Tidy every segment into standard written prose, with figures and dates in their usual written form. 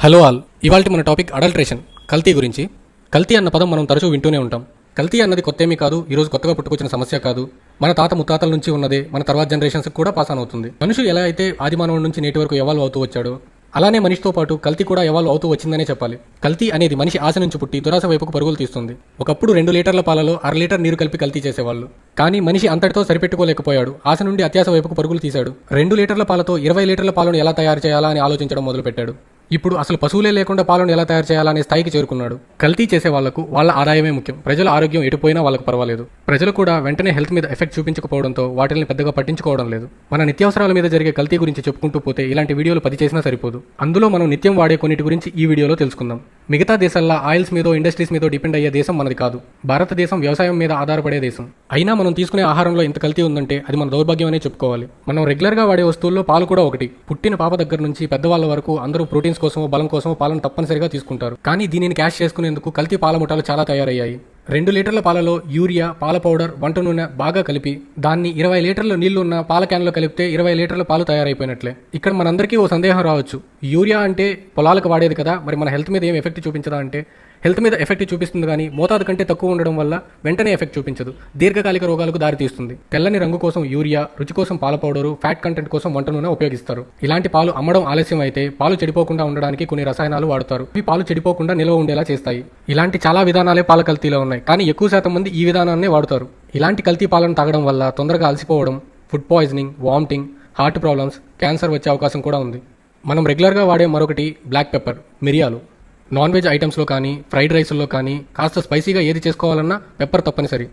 Hello all, ఇవాల్టి మన topic adulteration, కల్తీ గురించి. కల్తీ అన్న పదం మనం తరచూ వింటూనే ఉంటాం. కల్తీ అన్నది కొత్తేమీ కాదు, ఈరోజు కొత్తగా పుట్టుకొచ్చిన సమస్య కాదు. మన తాత ముత్తాతల నుంచి ఉన్నదే మన తర్వాత జనరేషన్స్ కూడా పాస్ ఆన్ అవుతుంది. మనుషులు ఎలా అయితే ఆదిమానవుడి నుంచి నేటి వరకు ఎవాల్వ్ అవుతూ వచ్చాడో అలానే మనిషితో పాటు కల్తీ కూడా ఎవాల్వ్ అవుతూ వచ్చిందనే చెప్పాలి. కల్తీ అనేది మనిషి ఆశ నుంచి పుట్టి దురాశ వైపుకు పరుగులు తీస్తుంది. ఒకప్పుడు 2 లీటర్ల పాలలో 1/2 లీటర్ నీరు కలిపి కల్తీ చేసేవాళ్ళు. కానీ మనిషి అంతటితో సరిపెట్టుకోలేకపోయాడు. ఆశ నుండి అత్యాశ వైపుకు పరుగులు తీశాడు. 2 లీటర్ల పాలతో 20 లీటర్ల పాలను ఎలా తయారు చేయాలా అని ఆలోచించడం మొదలుపెట్టాడు. ఇప్పుడు అసలు పశువులే లేకుండా పాలను ఎలా తయారు చేయాలనే స్థాయికి చేరుకున్నాడు. కల్తీ చేసే వాళ్లకు వాళ్ళ ఆదాయమే ముఖ్యం. ప్రజల ఆరోగ్యం ఎటుపోయినా వాళ్ళకు పర్వాలేదు. ప్రజలు కూడా వెంటనే హెల్త్ మీద ఎఫెక్ట్ చూపించకపోవడంతో వాటిని పెద్దగా పట్టించుకోవడం లేదు. మన నిత్యావసరాల మీద జరిగే కల్తీ గురించి చెప్పుకుంటూ పోతే ఇలాంటి వీడియోలు 10 చేసినా సరిపోదు. అందులో మనం నిత్యం వాడే కొన్నిటి గురించి ఈ వీడియోలో తెలుసుకుందాం. మిగతా దేశాల్లో ఆయిల్స్ మీదో ఇండస్ట్రీస్ మీదో డిపెండ్ అయ్యే దేశం మనది కాదు. భారతదేశం వ్యవసాయం మీద ఆధారపడే దేశం. అయినా మనం తీసుకునే ఆహారంలో ఇంత కల్తీ ఉందంటే అది మన దౌర్భాగ్యం అనే చెప్పుకోవాలి. మనం రెగ్యులర్గా వాడే వస్తువుల్లో పాలు కూడా ఒకటి. పుట్టిన పాప దగ్గర నుంచి పెద్దవాళ్ళ వరకు అందరూ ప్రోటీన్స్ కోసమో బలం కోసమో పాలను తప్పనిసరిగా తీసుకుంటారు. కానీ దీనిని క్యాష్ చేసుకునేందుకు కల్తీ పాల ముఠాలు చాలా తయారయ్యాయి. 2 లీటర్ల పాలలో యూరియా, పాల పౌడర్, వంట నూనె బాగా కలిపి దాన్ని 20 లీటర్ల నీళ్లు ఉన్న పాల క్యాన్లో కలిపితే 20 లీటర్ల పాలు తయారైపోయినట్లే. ఇక్కడ మనందరికీ ఓ సందేహం రావచ్చు, యూరియా అంటే పొలాలకు వాడేది కదా, మరి మన హెల్త్ మీద ఏం ఎఫెక్ట్ చూపించదా అంటే హెల్త్ మీద ఎఫెక్ట్ చూపిస్తుంది, కానీ మోతాదు కంటే తక్కువ ఉండడం వల్ల వెంటనే ఎఫెక్ట్ చూపించదు. దీర్ఘకాలిక రోగాలకు దారితీస్తుంది. తెల్లని రంగు కోసం యూరియా, రుచి కోసం పాల పౌడరు, ఫ్యాట్ కంటెంట్ కోసం వంట నూనె ఉపయోగిస్తారు. ఇలాంటి పాలు అమ్మడం ఆలస్యం అయితే పాలు చెడిపోకుండా ఉండడానికి కొన్ని రసాయనాలు వాడతారు. ఇవి పాలు చెడిపోకుండా నిల్వ ఉండేలా చేస్తాయి. ఇలాంటి చాలా విధానాలే పాల కల్తీలో ఉన్నాయి, కానీ ఎక్కువ శాతం మంది ఈ విధానాన్నే వాడతారు. ఇలాంటి కల్తీ పాలను తాగడం వల్ల తొందరగా అలసిపోవడం, food poisoning, vomiting, heart problems, cancer వచ్చే అవకాశం కూడా ఉంది. మనం రెగ్యులర్గా వాడే మరొకటి బ్లాక్ పెప్పర్, మిరియాలు. నాన్ వెజ్ ఐటమ్స్లో కానీ ఫ్రైడ్ రైస్లో కానీ కాస్త స్పైసీగా ఏది చేసుకోవాలన్నా పెప్పర్ తప్పనిసరి.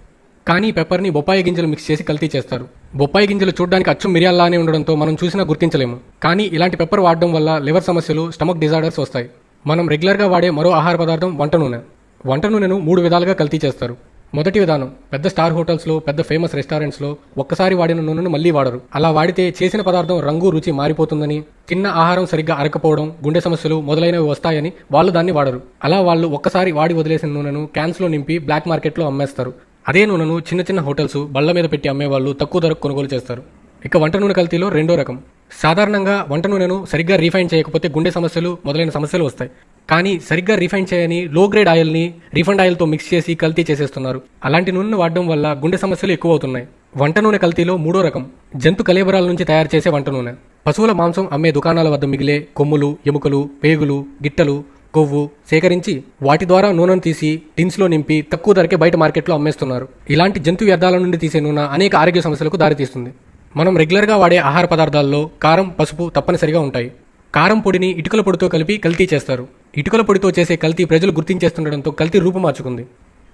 కానీ పెప్పర్ని బొప్పాయి గింజలు మిక్స్ చేసి కల్తీ చేస్తారు. బొప్పాయి గింజలు చూడడానికి అచ్చం మిరియాల్లానే ఉండడంతో మనం చూసినా గుర్తించలేము. కానీ ఇలాంటి పెప్పర్ వాడడం వల్ల లివర్ సమస్యలు, స్టమక్ డిజార్డర్స్ వస్తాయి. మనం రెగ్యులర్గా వాడే మరో ఆహార పదార్థం వంట నూనె. వంట నూనెను 3 విధాలుగా కల్తీ చేస్తారు. మొదటి విధానం, పెద్ద స్టార్ హోటల్స్లో, పెద్ద ఫేమస్ రెస్టారెంట్స్లో ఒక్కసారి వాడిన నూనెను మళ్లీ వాడరు. అలా వాడితే చేసిన పదార్థం రంగు, రుచి మారిపోతుందని, తిన్న ఆహారం సరిగ్గా అరకపోవడం, గుండె సమస్యలు మొదలైనవి వస్తాయని వాళ్ళు దాన్ని వాడరు. అలా వాళ్ళు ఒక్కసారి వాడి వదిలేసిన నూనెను క్యాన్స్లో నింపి బ్లాక్ మార్కెట్లో అమ్మేస్తారు. అదే నూనెను చిన్న చిన్న హోటల్స్ బళ్ల మీద పెట్టి అమ్మేవాళ్ళు తక్కువ ధరకు కొనుగోలు చేస్తారు. ఇక వంట నూనె కల్తీలో రెండో రకం. సాధారణంగా వంట నూనెను సరిగ్గా రీఫైన్ చేయకపోతే గుండె సమస్యలు మొదలైన సమస్యలు వస్తాయి. కానీ సరిగ్గా రీఫైన్ చేయని లో గ్రేడ్ ఆయిల్ని రిఫైండ్ ఆయిల్తో మిక్స్ చేసి కల్తీ చేసేస్తున్నారు. అలాంటి నూనెను వాడడం వల్ల గుండె సమస్యలు ఎక్కువ అవుతున్నాయి. వంట నూనె కల్తీలో మూడో రకం, జంతు కళేబరాల నుంచి తయారు చేసే వంట నూనె. పశువుల మాంసం అమ్మే దుకాణాల వద్ద మిగిలే కొమ్ములు, ఎముకలు, పేగులు, గిట్టలు, కొవ్వు సేకరించి వాటి ద్వారా నూనెను తీసి టిన్స్లో నింపి తక్కువ ధరకే బయట మార్కెట్లో అమ్మేస్తున్నారు. ఇలాంటి జంతు వ్యర్థాల నుండి తీసే నూనె అనేక ఆరోగ్య సమస్యలకు దారితీస్తుంది. మనం రెగ్యులర్గా వాడే ఆహార పదార్థాల్లో కారం, పసుపు తప్పనిసరిగా ఉంటాయి. కారం పొడిని ఇటుకల పొడితో కలిపి కల్తీ చేస్తారు. ఇటుకల పొడితో చేసే కల్తీ ప్రజలు గుర్తించేస్తుండడంతో కల్తీ రూపుమార్చుకుంది.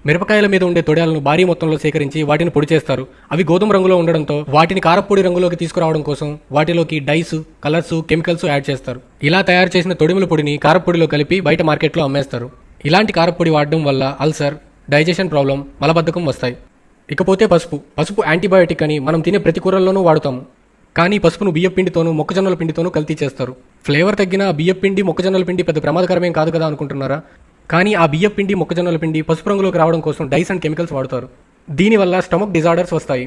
మిరపకాయల మీద ఉండే తొడయాలను భారీ మొత్తంలో సేకరించి వాటిని పొడి చేస్తారు. అవి గోధుమ రంగులో ఉండడంతో వాటిని కారపొడి రంగులోకి తీసుకురావడం కోసం వాటిలోకి డైస్, కలర్స్, కెమికల్స్ యాడ్ చేస్తారు. ఇలా తయారు చేసిన తొడిమల పొడిని కారపొడిలో కలిపి బయట మార్కెట్లో అమ్మేస్తారు. ఇలాంటి కారపొడి వాడడం వల్ల అల్సర్, డైజెషన్ ప్రాబ్లం, మలబద్ధకం వస్తాయి. ఇకపోతే పసుపు యాంటీబయాటిక్ అని మనం తినే ప్రతి కూరల్లోనూ వాడుతాము. కానీ పసుపును బియ్యం పిండితోనూ మొక్కజొన్నల పిండితోనూ కల్తీ చేస్తారు. ఫ్లేవర్ తగ్గిన బియ్యం పిండి, మొక్కజొన్నల పిండి పెద్ద ప్రమాదకరమేం కాదు కదా అనుకుంటున్నారా? కానీ ఆ బియ్యం పిండి, మొక్కజొన్నల పిండి పసుపు రంగులోకి రావడం కోసం డైస్ అండ్ కెమికల్స్ వాడతారు. దీనివల్ల స్టమక్ డిజార్డర్స్ వస్తాయి.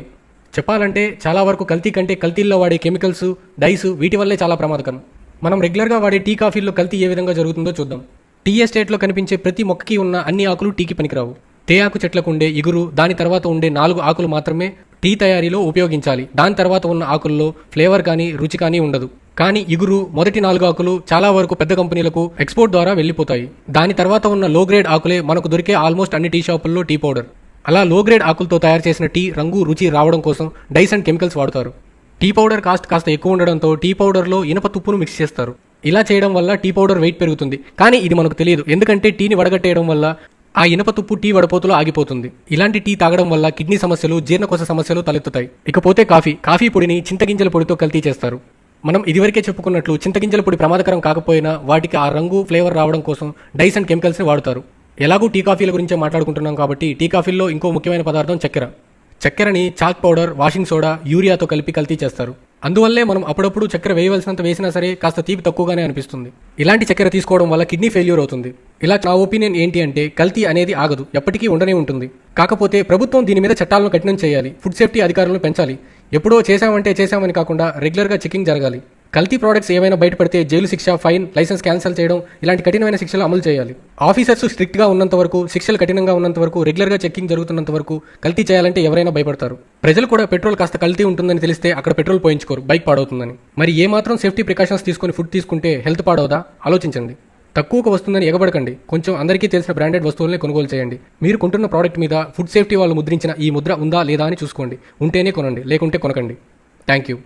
చెప్పాలంటే చాలా వరకు కల్తీ కంటే కల్తీల్లో వాడే కెమికల్స్, డైస్ వీటి వల్లే చాలా ప్రమాదకరం. మనం రెగ్యులర్గా వాడే టీ, కాఫీల్లో కల్తీ ఏ విధంగా జరుగుతుందో చూద్దాం. టీ ఎస్టేట్లో కనిపించే ప్రతి మొక్కకి ఉన్న అన్ని ఆకులు టీకి పనికిరావు. తేయాకు చెట్లకు ఉండే ఇగురు, దాని తర్వాత ఉండే 4 ఆకులు మాత్రమే టీ తయారీలో ఉపయోగించాలి. దాని తర్వాత ఉన్న ఆకుల్లో ఫ్లేవర్ కానీ రుచి కానీ ఉండదు. కానీ ఇగురు, మొదటి 4 ఆకులు చాలా వరకు పెద్ద కంపెనీలకు ఎక్స్పోర్ట్ ద్వారా వెళ్ళిపోతాయి. దాని తర్వాత ఉన్న లో గ్రేడ్ ఆకులే మనకు దొరికే ఆల్మోస్ట్ అన్ని టీ షాపుల్లో టీ పౌడర్. అలా లో గ్రేడ్ ఆకులతో తయారు చేసిన టీ రంగు, రుచి రావడం కోసం డైస్ అండ్ కెమికల్స్ వాడతారు. టీ పౌడర్ కాస్త ఎక్కువ ఉండడంతో టీ పౌడర్లో ఇనప తుప్పును మిక్స్ చేస్తారు. ఇలా చేయడం వల్ల టీ పౌడర్ వెయిట్ పెరుగుతుంది. కానీ ఇది మనకు తెలియదు, ఎందుకంటే టీని వడగట్టేయడం వల్ల ఆ ఇనప తుప్పు టీ వడపోతులో ఆగిపోతుంది. ఇలాంటి టీ తాగడం వల్ల కిడ్నీ సమస్యలు, జీర్ణకోశ సమస్యలు తలెత్తుతాయి. ఇకపోతే కాఫీ పొడిని చింతగింజల పొడితో కల్తీ చేస్తారు. మనం ఇదివరకే చెప్పుకున్నట్లు చింతగింజల పొడి ప్రమాదకరం కాకపోయినా వాటికి ఆ రంగు, ఫ్లేవర్ రావడం కోసం డైస్ అండ్ కెమికల్స్ని వాడతారు. ఎలాగూ టీ కాఫీల గురించే మాట్లాడుకుంటున్నాం కాబట్టి టీ కాఫీల్లో ఇంకో ముఖ్యమైన పదార్థం చక్కెర. చక్కెరని చాక్ పౌడర్, వాషింగ్ సోడా, యూరియాతో కలిపి కల్తీ చేస్తారు. అందువల్లే మనం అప్పుడప్పుడు చక్కెర వేయవలసినంత వేసినా సరే కాస్త తీపి తక్కువగానే అనిపిస్తుంది. ఇలాంటి చక్కెర తీసుకోవడం వల్ల కిడ్నీ ఫెయిల్యూర్ అవుతుంది. ఇలా నా ఒపీనియన్ ఏంటి అంటే కల్తీ అనేది ఆగదు, ఎప్పటికీ ఉండనే ఉంటుంది. కాకపోతే ప్రభుత్వం దీని మీద చట్టాలను కఠినం చేయాలి. ఫుడ్ సేఫ్టీ అధికారులను పెంచాలి. ఎప్పుడో చేశామని కాకుండా రెగ్యులర్గా చెకింగ్ జరగాలి. కల్తీ ప్రోడక్ట్స్ ఏమైనా బయటపడితే జైలు శిక్ష, ఫైన్, లైసెన్స్ క్యాన్సిల్ చేయడం ఇలాంటి కఠినమైన శిక్షలు అమలు చేయాలి. ఆఫీసర్స్ స్ట్రిక్ట్గా ఉన్నంత వరకు, శిక్షలు కఠినంగా ఉన్నంత వరకు, రెగ్యులర్గా చెకింగ్ జరుగుతున్నంత వరకు కల్తీ చేయాలంటే ఎవరైనా భయపడతారు. ప్రజలు కూడా పెట్రోల్ కాస్త కల్తీ ఉంటుందని తెలిస్తే అక్కడ పెట్రోల్ పోయించుకోరు, బైక్ పాడవుతుందని. మరి ఏ మాత్రం సేఫ్టీ ప్రికాషన్స్ తీసుకొని ఫుడ్ తీసుకుంటే హెల్త్ పాడవదా? ఆలోచించండి. తక్కువకు వస్తుందని ఎగబడకండి. కొంచెం అందరికీ తెలిసిన బ్రాండెడ్ వస్తువులనే కొనుగోలు చేయండి. మీరు కొంటున్న ప్రోడక్ట్ మీద ఫుడ్ సేఫ్టీ వాళ్ళు ముద్రించిన ఈ ముద్ర ఉందా లేదా అని చూసుకోండి. ఉంటేనే కొనండి, లేకుంటే కొనకండి. Thank you.